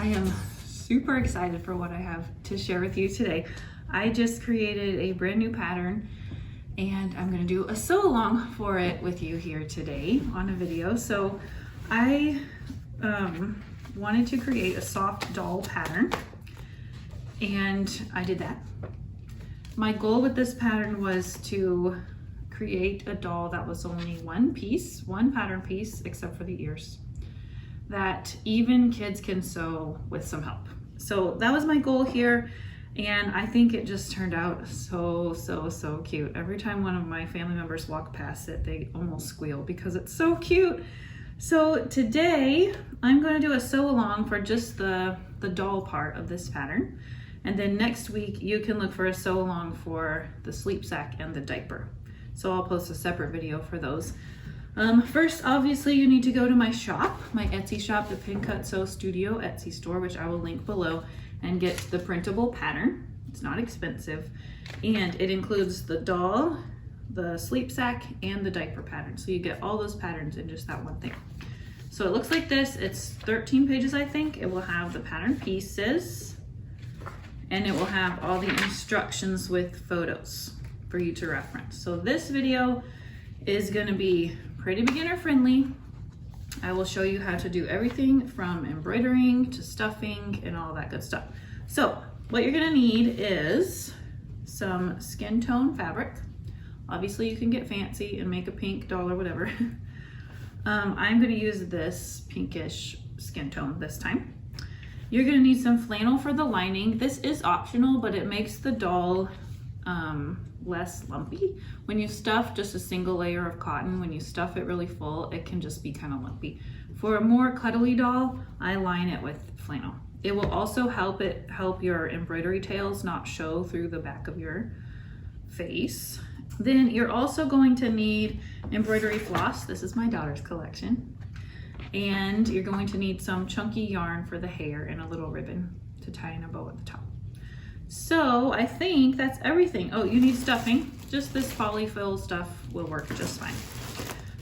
am super excited for what I have to share with you today. I just created a brand new pattern and I'm gonna do a sew along for it with you here today on a video. So I wanted to create a soft doll pattern and I did that. My goal with this pattern was to create a doll that was only one pattern piece, except for the ears, that even kids can sew with some help. So that was my goal here, and I think it just turned out so cute. Every time one of my family members walk past it, they almost squeal because it's so cute. So today I'm going to do a sew along for just the doll part of this pattern, and then next week you can look for a sew along for the sleep sack and the diaper. So I'll post a separate video for those. First, obviously, you need to go to my shop, my Etsy shop, the Pin Cut Sew Studio Etsy store, which I will link below, and get the printable pattern. It's not expensive, and it includes the doll, the sleep sack, and the diaper pattern. So you get all those patterns in just that one thing. So it looks like this. It's 13 pages, I think. It will have the pattern pieces, and it will have all the instructions with photos for you to reference. So this video is gonna be pretty beginner friendly. I will show you how to do everything from embroidering to stuffing and all that good stuff. So what you're gonna need is some skin tone fabric. Obviously you can get fancy and make a pink doll or whatever. I'm gonna use this pinkish skin tone this time. You're gonna need some flannel for the lining. This is optional, but it makes the doll less lumpy. When you stuff just a single layer of cotton, when you stuff it really full, it can just be kind of lumpy. For a more cuddly doll, I line it with flannel. It will also help your embroidery tails not show through the back of your face. Then you're also going to need embroidery floss. This is my daughter's collection. And you're going to need some chunky yarn for the hair and a little ribbon to tie in a bow at the top. So I think that's everything. Oh, you need stuffing. Just this polyfill stuff will work just fine.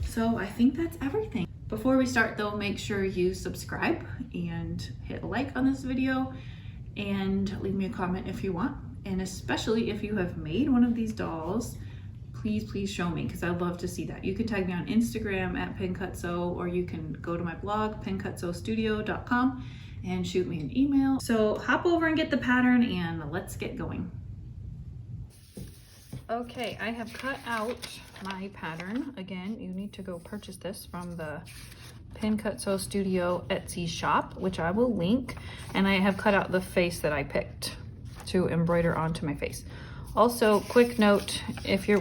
So I think that's everything. Before we start though, make sure you subscribe and hit a like on this video and leave me a comment if you want. And especially if you have made one of these dolls, please show me, because I'd love to see that. You can tag me on Instagram at pincutsew, or you can go to my blog, pincutsewstudio.com, and shoot me an email. So hop over and get the pattern and let's get going. Okay, I have cut out my pattern. Again, you need to go purchase this from the Pin Cut Sew Studio Etsy shop, which I will link. And I have cut out the face that I picked to embroider onto my face. Also, quick note,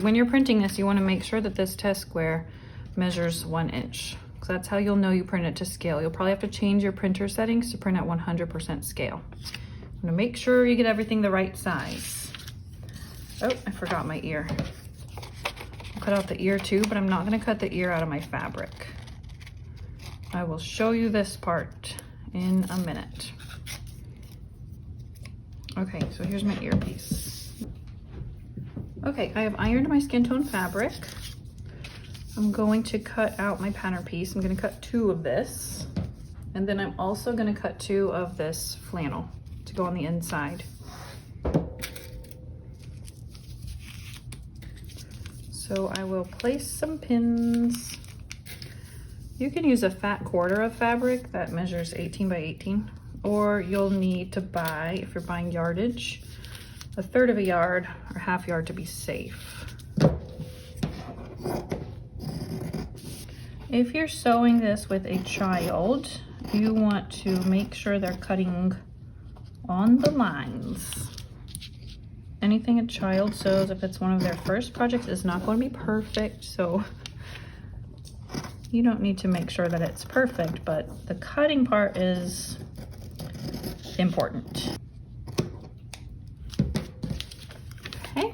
when you're printing this, you want to make sure that this test square measures 1 inch. So that's how you'll know you print it to scale. You'll probably have to change your printer settings to print at 100% scale. I'm gonna make sure you get everything the right size. Oh, I forgot my ear. I'll cut out the ear too, but I'm not gonna cut the ear out of my fabric. I will show you this part in a minute. Okay, so here's my earpiece. Okay, I have ironed my skin tone fabric. I'm going to cut out my pattern piece. I'm gonna cut 2 of this. And then I'm also gonna cut 2 of this flannel to go on the inside. So I will place some pins. You can use a fat quarter of fabric that measures 18 by 18, or you'll need to buy, if you're buying yardage, 1/3 of a yard or 1/2 yard to be safe. If you're sewing this with a child, you want to make sure they're cutting on the lines. Anything a child sews, if it's one of their first projects, is not going to be perfect, so you don't need to make sure that it's perfect, but the cutting part is important. Okay,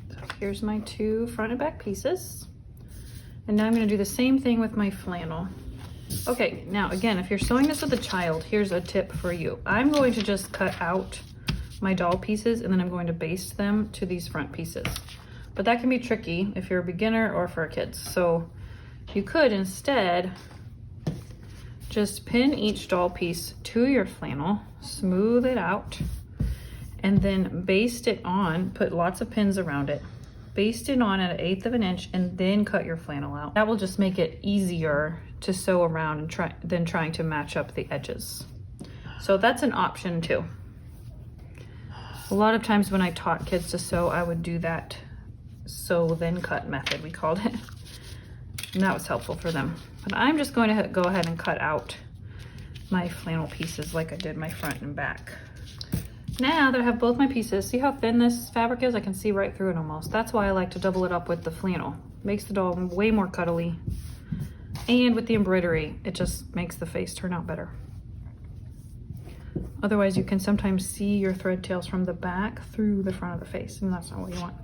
so here's my 2 front and back pieces. And now I'm going to do the same thing with my flannel. Okay, now again, if you're sewing this with a child, here's a tip for you. I'm going to just cut out my doll pieces and then I'm going to baste them to these front pieces. But that can be tricky if you're a beginner or for kids. So you could instead Just pin each doll piece to your flannel, smooth it out, and then baste it on, put lots of pins around it, baste it on at 1/8 of an inch, and then cut your flannel out. That will just make it easier to sew around and than trying to match up the edges. So that's an option too. A lot of times when I taught kids to sew, I would do that sew then cut method, we called it. And that was helpful for them. But I'm just going to go ahead and cut out my flannel pieces like I did my front and back. Now that I have both my pieces, see how thin this fabric is? I can see right through it almost. That's why I like to double it up with the flannel. Makes the doll way more cuddly. And with the embroidery, it just makes the face turn out better. Otherwise, you can sometimes see your thread tails from the back through the front of the face, and that's not what you want.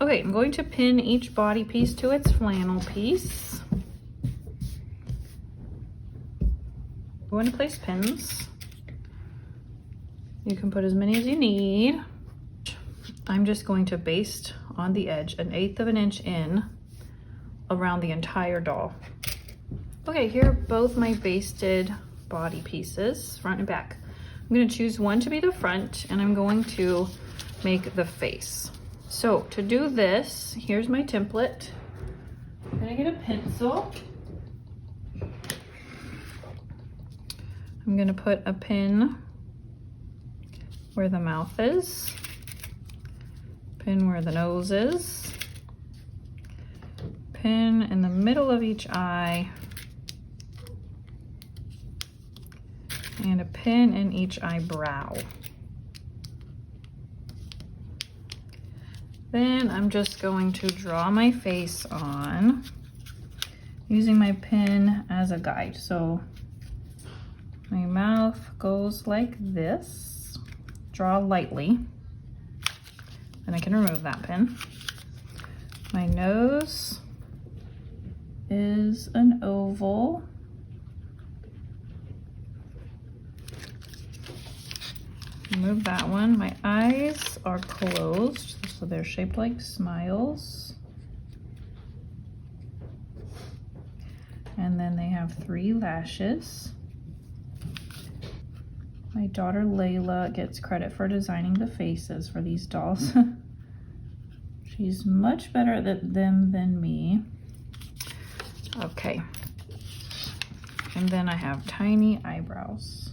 Okay, I'm going to pin each body piece to its flannel piece. Go into place pins. You can put as many as you need. I'm just going to baste on the edge 1/8 of an inch in around the entire doll. Okay, here are both my basted body pieces, front and back. I'm going to choose one to be the front, and I'm going to make the face. So to do this, here's my template. I'm going to get a pencil. I'm going to put a pin where the mouth is, pin where the nose is, pin in the middle of each eye, and a pin in each eyebrow. Then I'm just going to draw my face on using my pin as a guide. So my mouth goes like this. Draw lightly, and I can remove that pin. My nose is an oval. Remove that one. My eyes are closed, so they're shaped like smiles. And then they have 3 lashes. My daughter Layla gets credit for designing the faces for these dolls. She's much better at them than me. Okay. And then I have tiny eyebrows.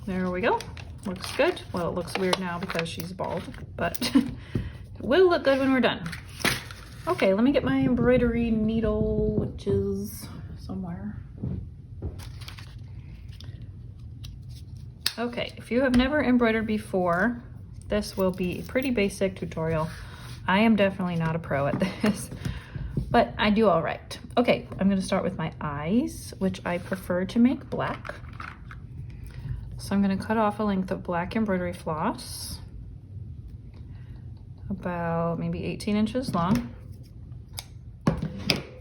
There we go. Looks good. Well, it looks weird now because she's bald, but it will look good when we're done. Okay, let me get my embroidery needle, which is somewhere. Okay, if you have never embroidered before, this will be a pretty basic tutorial. I am definitely not a pro at this, but I do all right. Okay, I'm gonna start with my eyes, which I prefer to make black. So I'm gonna cut off a length of black embroidery floss, about maybe 18 inches long.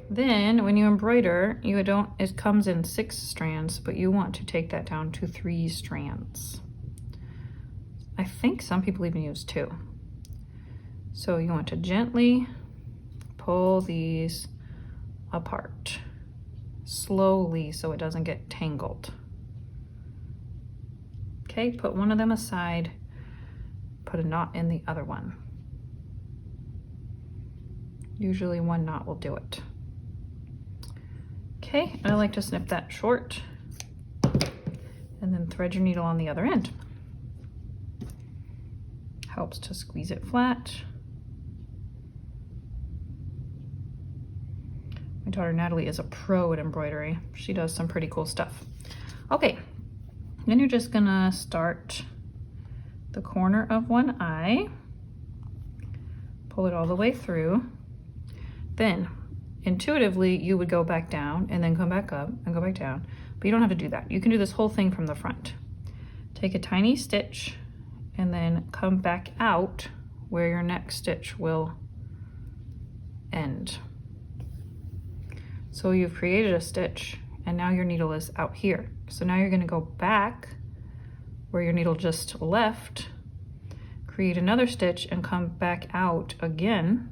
Then when you embroider, it comes in 6 strands, but you want to take that down to 3 strands. I think some people even use 2. So you want to gently pull these apart, slowly so it doesn't get tangled. Okay, put one of them aside, put a knot in the other one. Usually 1 knot will do it. Okay, I like to snip that short and then thread your needle on the other end. Helps to squeeze it flat. My daughter Natalie is a pro at embroidery. She does some pretty cool stuff. Okay, then you're just gonna start the corner of one eye, pull it all the way through. Then intuitively, you would go back down and then come back up and go back down, but you don't have to do that. You can do this whole thing from the front. Take a tiny stitch and then come back out where your next stitch will end. So you've created a stitch and now your needle is out here. So now you're gonna go back where your needle just left, create another stitch and come back out again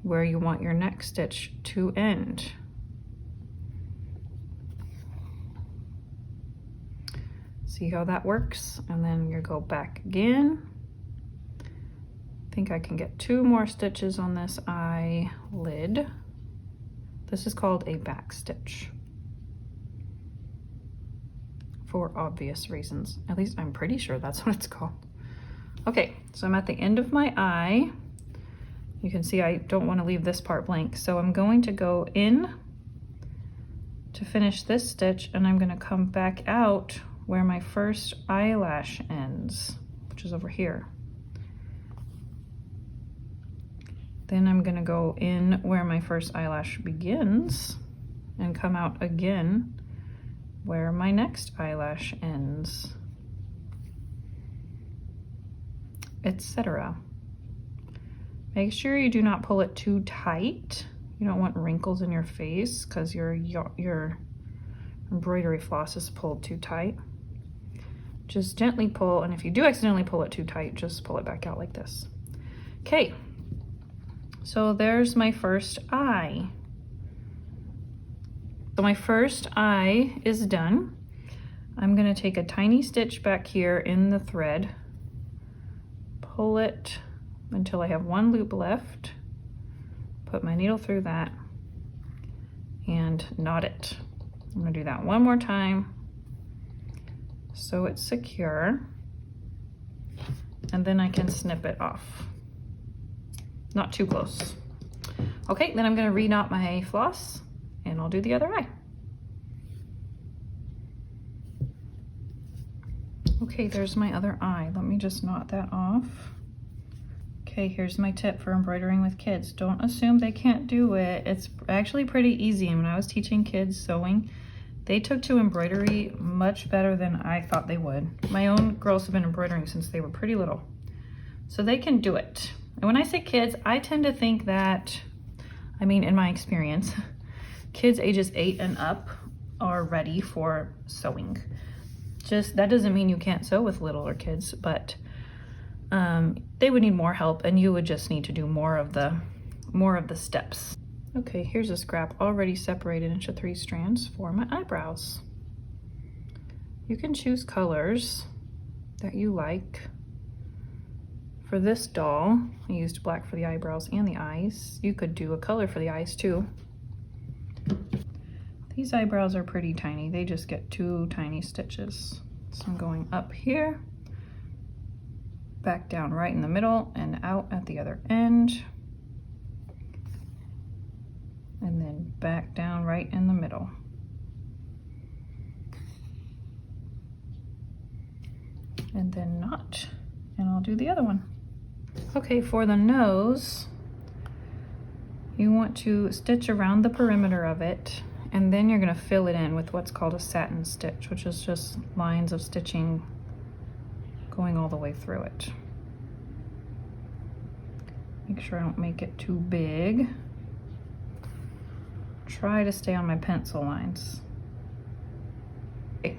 where you want your next stitch to end. See how that works? And then you go back again. I think I can get 2 more stitches on this eyelid. This is called a back stitch for obvious reasons. At least I'm pretty sure that's what it's called. Okay, so I'm at the end of my eye. You can see I don't want to leave this part blank, so I'm going to go in to finish this stitch, and I'm going to come back out where my first eyelash ends, which is over here. Then I'm going to go in where my first eyelash begins and come out again where my next eyelash ends, etc. Make sure you do not pull it too tight. You don't want wrinkles in your face because your embroidery floss is pulled too tight. Just gently pull, and if you do accidentally pull it too tight, just pull it back out like this. Okay, so there's my first eye. So my first eye is done. I'm gonna take a tiny stitch back here in the thread, pull it until I have 1 loop left, put my needle through that, and knot it. I'm gonna do that one more time so it's secure, and then I can snip it off. Not too close. Okay, then I'm gonna re-knot my floss and I'll do the other eye. Okay, there's my other eye. Let me just knot that off. Okay, here's my tip for embroidering with kids. Don't assume they can't do it. It's actually pretty easy. And when I was teaching kids sewing, they took to embroidery much better than I thought they would. My own girls have been embroidering since they were pretty little, so they can do it. And when I say kids, I tend to think that, I mean, in my experience, kids ages 8 and up are ready for sewing. Just, that doesn't mean you can't sew with littler kids, but they would need more help, and you would just need to do more of the steps. Okay, here's a scrap already separated into 3 strands for my eyebrows. You can choose colors that you like. For this doll, I used black for the eyebrows and the eyes. You could do a color for the eyes too. These eyebrows are pretty tiny. They just get 2 tiny stitches. So I'm going up here, back down right in the middle, and out at the other end. And then back down right in the middle. And then knot, and I'll do the other one. Okay, for the nose, you want to stitch around the perimeter of it, and then you're going to fill it in with what's called a satin stitch, which is just lines of stitching going all the way through it. Make sure I don't make it too big. Try to stay on my pencil lines. Okay.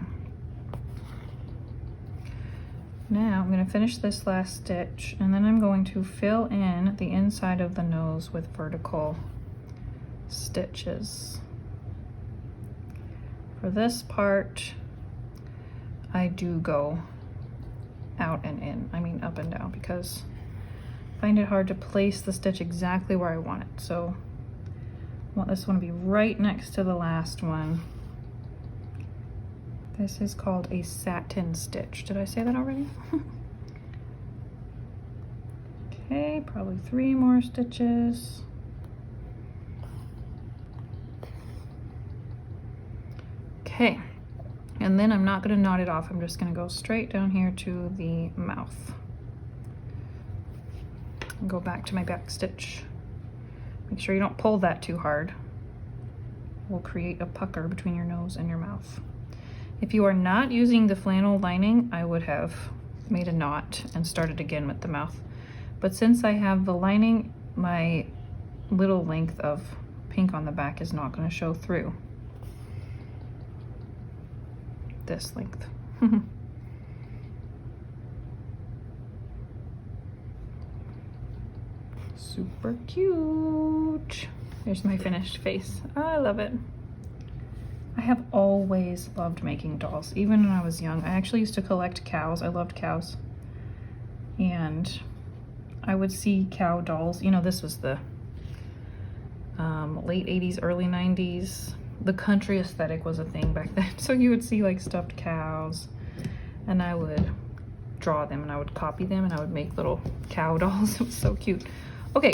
Now I'm going to finish this last stitch, and then I'm going to fill in the inside of the nose with vertical stitches. For this part, I do go out and in, I mean up and down, because I find it hard to place the stitch exactly where I want it. So I want this one to be right next to the last one. This is called a satin stitch. Did I say that already? Okay, probably 3 more stitches. Okay, and then I'm not going to knot it off. I'm just going to go straight down here to the mouth. And go back to my back stitch. Make sure you don't pull that too hard. It will create a pucker between your nose and your mouth. If you are not using the flannel lining, I would have made a knot and started again with the mouth. But since I have the lining, my little length of pink on the back is not going to show through. This length. Super cute. Here's my finished face. I love it. I have always loved making dolls, even when I was young. I actually used to collect cows. I loved cows. And I would see cow dolls. You know, this was the late 80s, early 90s. The country aesthetic was a thing back then. So you would see like stuffed cows, and I would draw them and I would copy them and I would make little cow dolls. It was so cute. Okay,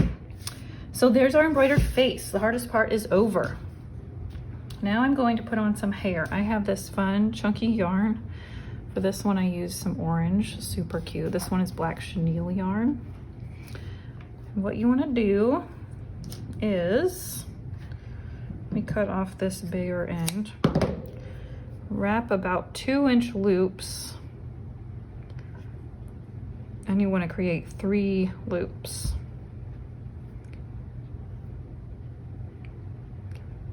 so there's our embroidered face. The hardest part is over. Now I'm going to put on some hair. I have this fun chunky yarn. For this one I used some orange, super cute. This one is black chenille yarn. And what you want to do is, let me cut off this bigger end. Wrap about 2-inch loops, and you want to create 3 loops.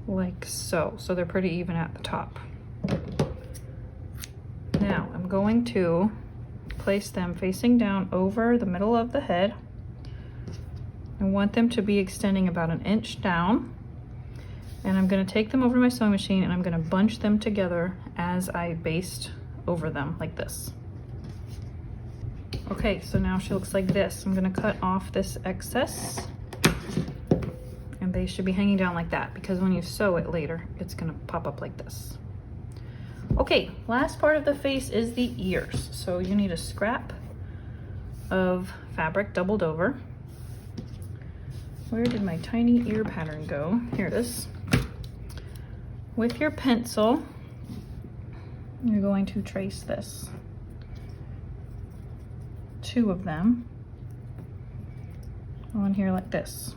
Like so. So they're pretty even at the top. Now I'm going to place them facing down over the middle of the head. I want them to be extending about 1 inch down. And I'm going to take them over to my sewing machine and I'm going to bunch them together as I baste over them like this. Okay, so now she looks like this. I'm going to cut off this excess. And they should be hanging down like that, because when you sew it later, it's gonna pop up like this. Okay, last part of the face is the ears. So you need a scrap of fabric doubled over. Where did my tiny ear pattern go? Here it is. With your pencil, you're going to trace this. 2 of them on here like this.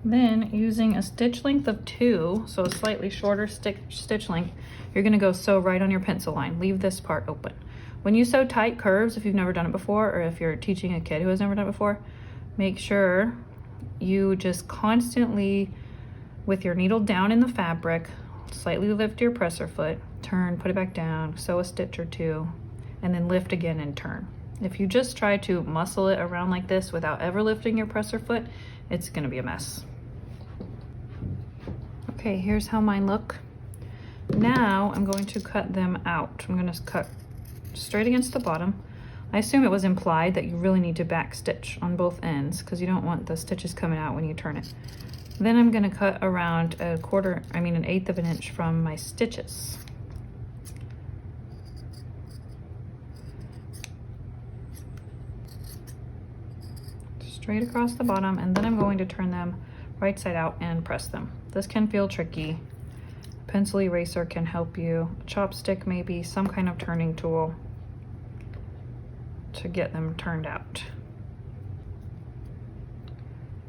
Then using a stitch length of 2, so a slightly shorter stitch length, you're gonna go sew right on your pencil line. Leave this part open. When you sew tight curves, if you've never done it before, or if you're teaching a kid who has never done it before, make sure you just constantly, with your needle down in the fabric, slightly lift your presser foot, turn, put it back down, sew a stitch or 2, and then lift again and turn. If you just try to muscle it around like this without ever lifting your presser foot, it's gonna be a mess. Okay, here's how mine look. Now I'm going to cut them out. I'm gonna cut straight against the bottom. I assume it was implied that you really need to back stitch on both ends because you don't want the stitches coming out when you turn it. Then I'm gonna cut around 1/8 of an inch from my stitches. Straight across the bottom, and then I'm going to turn them right side out and press them. This can feel tricky. Pencil eraser can help you. A chopstick maybe, some kind of turning tool to get them turned out.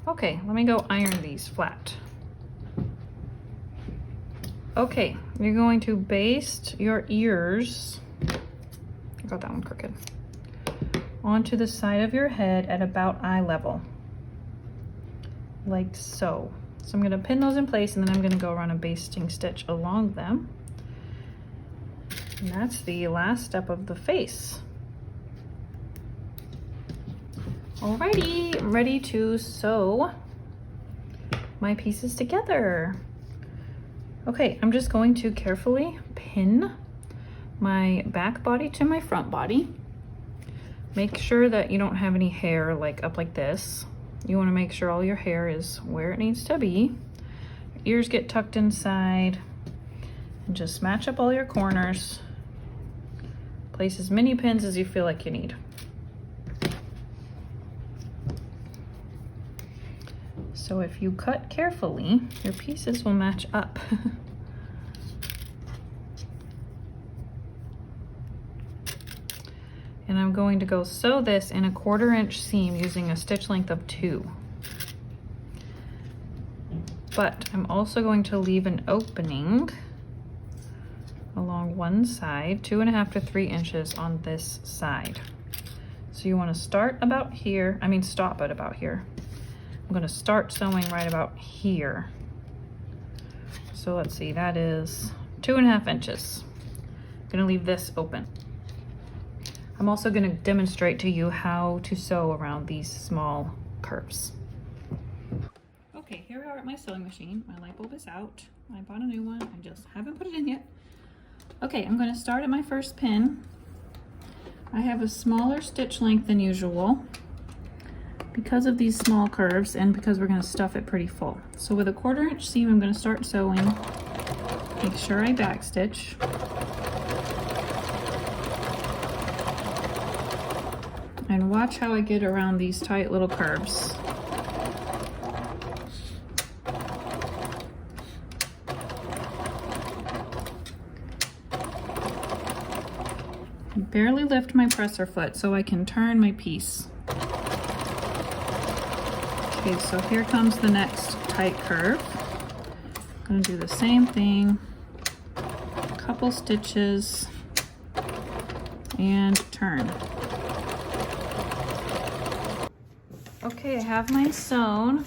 Okay, let me go iron these flat. Okay, you're going to baste your ears, I got that one crooked, onto the side of your head at about eye level, like so. So I'm going to pin those in place, and then I'm going to go around a basting stitch along them. And that's the last step of the face. Alrighty, I'm ready to sew my pieces together. Okay, I'm just going to carefully pin my back body to my front body. Make sure that you don't have any hair like up like this. You want to make sure all your hair is where it needs to be. Your ears get tucked inside, and just match up all your corners. Place as many pins as you feel like you need. So if you cut carefully, your pieces will match up. And I'm going to go sew this in a 1/4 inch seam using a stitch length of 2. But I'm also going to leave an opening along one side, 2.5 to 3 inches on this side. So you want to start about here, stop at about here. I'm going to start sewing right about here. So let's see, that is 2.5 inches. I'm going to leave this open. I'm also going to demonstrate to you how to sew around these small curves. Okay, here we are at my sewing machine. My light bulb is out. I bought a new one. I just haven't put it in yet. Okay, I'm going to start at my first pin. I have a smaller stitch length than usual because of these small curves and because we're going to stuff it pretty full. So with a 1/4 inch seam, I'm going to start sewing. Make sure I backstitch. And watch how I get around these tight little curves. Barely lift my presser foot so I can turn my piece. Okay, so here comes the next tight curve. I'm going to do the same thing, a couple stitches, and turn. Okay, I have mine sewn.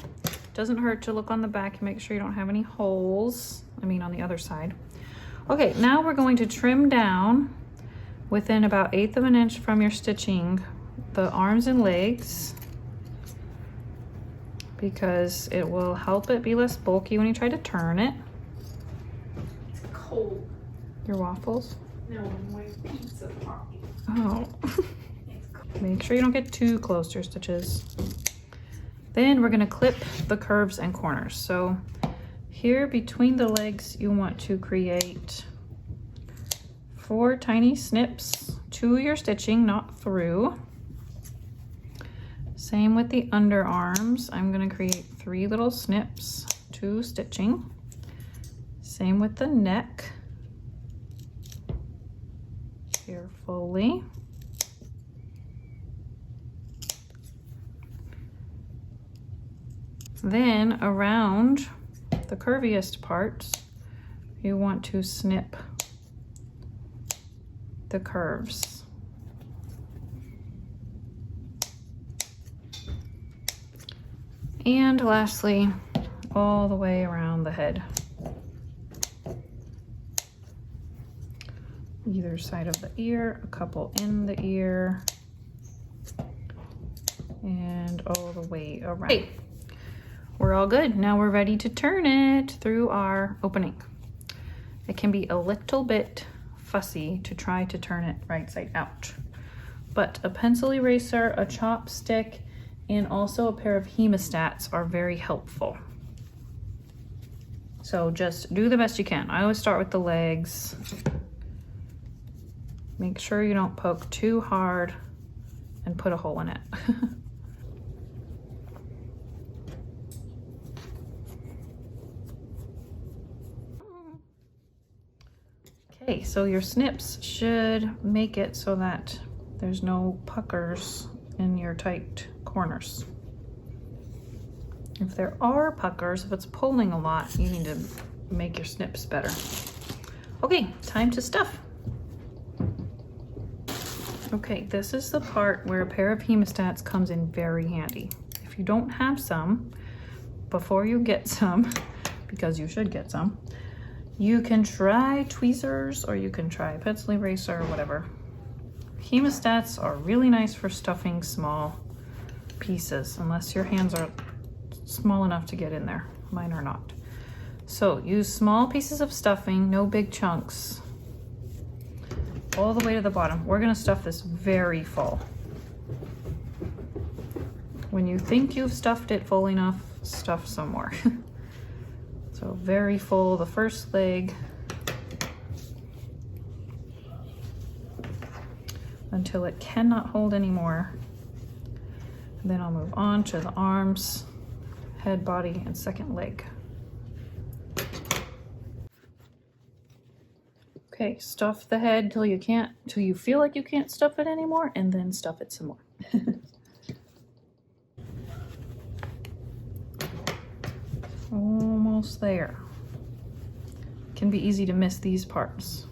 Doesn't hurt to look on the back and make sure you don't have any holes. I mean on the other side. Okay, now we're going to trim down within about 1/8 of an inch from your stitching the arms and legs, because it will help it be less bulky when you try to turn it. It's cold. Your waffles? No, my pizza party. Oh. Make sure you don't get too close to your stitches. Then we're going to clip the curves and corners. So here between the legs, you want to create 4 tiny snips to your stitching, not through. Same with the underarms. I'm going to create 3 little snips to stitching. Same with the neck. Carefully. Then around the curviest parts, you want to snip the curves. And lastly, all the way around the head. Either side of the ear, a couple in the ear, and all the way around. Okay. We're all good. Now we're ready to turn it through our opening. It can be a little bit fussy to try to turn it right side out, but a pencil eraser, a chopstick, and also a pair of hemostats are very helpful. So just do the best you can. I always start with the legs. Make sure you don't poke too hard and put a hole in it. Okay, so your snips should make it so that there's no puckers in your tight corners. If there are puckers, if it's pulling a lot, you need to make your snips better. Okay, time to stuff. Okay, this is the part where a pair of hemostats comes in very handy. If you don't have some, before you get some, because you should get some, you can try tweezers or you can try a pencil eraser or whatever. Hemostats are really nice for stuffing small pieces, unless your hands are small enough to get in there. Mine are not. So use small pieces of stuffing, no big chunks, all the way to the bottom. We're gonna stuff this very full. When you think you've stuffed it full enough, stuff some more. So very full, the first leg, until it cannot hold anymore. And then I'll move on to the arms, head, body, and second leg. Okay, stuff the head till you feel like you can't stuff it anymore, and then stuff it some more. Almost there. Can be easy to miss these parts.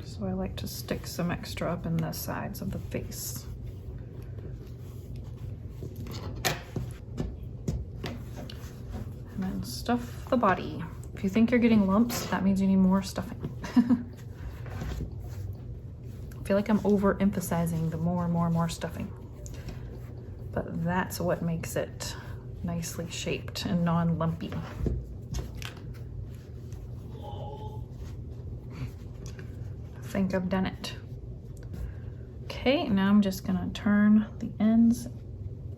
So I like to stick some extra up in the sides of the face. And then stuff the body. If you think you're getting lumps, that means you need more stuffing. feel like I'm overemphasizing the more stuffing. But that's what makes it nicely shaped and non-lumpy. I think I've done it. Okay, now I'm just gonna turn the ends,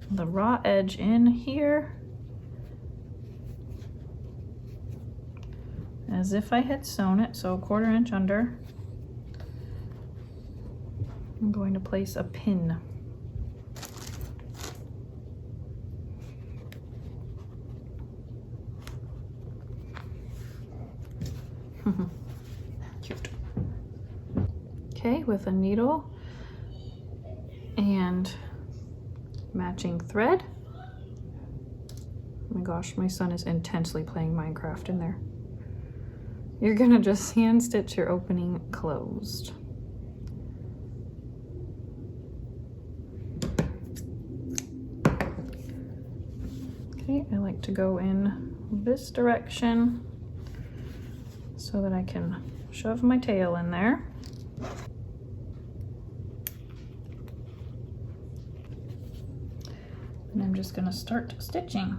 the raw edge in here, as if I had sewn it, so 1/4 inch under. I'm going to place a pin. Cute. Okay, with a needle and matching thread. Oh my gosh, my son is intensely playing Minecraft in there. You're gonna just hand stitch your opening closed. Okay, I like to go in this direction so that I can shove my tail in there. And I'm just gonna start stitching.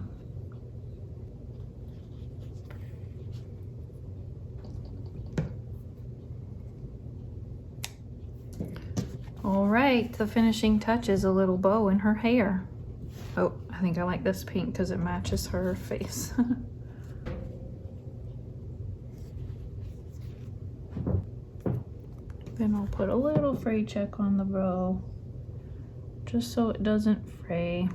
All right, the finishing touch is a little bow in her hair. Oh, I think I like this pink because it matches her face. Then I'll put a little fray check on the bow, just so it doesn't fray.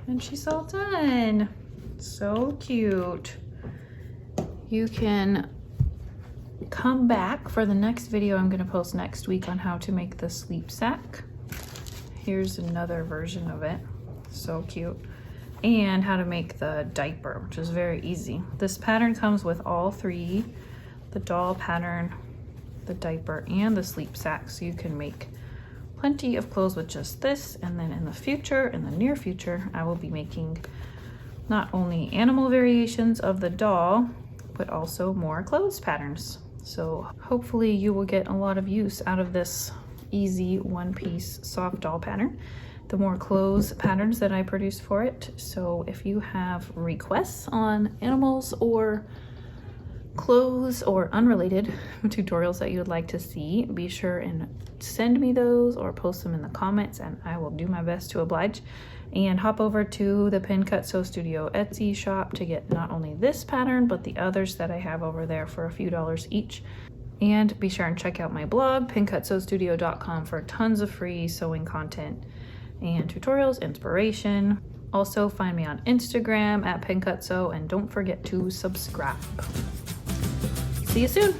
And she's all done. So cute. You can come back for the next video I'm gonna post next week on how to make the sleep sack. Here's another version of it. So cute. And how to make the diaper, which is very easy. This pattern comes with all three, the doll pattern, the diaper, and the sleep sack, so you can make plenty of clothes with just this. And then in the future, in the near future, I will be making not only animal variations of the doll, but also more clothes patterns. So hopefully you will get a lot of use out of this easy one-piece soft doll pattern, the more clothes patterns that I produce for it. So if you have requests on animals or clothes or unrelated tutorials that you would like to see, be sure and send me those or post them in the comments, and I will do my best to oblige. And hop over to the Pin Cut Sew Studio Etsy shop to get not only this pattern, but the others that I have over there for a few dollars each. And be sure and check out my blog, pincutsewstudio.com, for tons of free sewing content and tutorials, inspiration. Also find me on Instagram at pincutsew, and don't forget to subscribe. See you soon.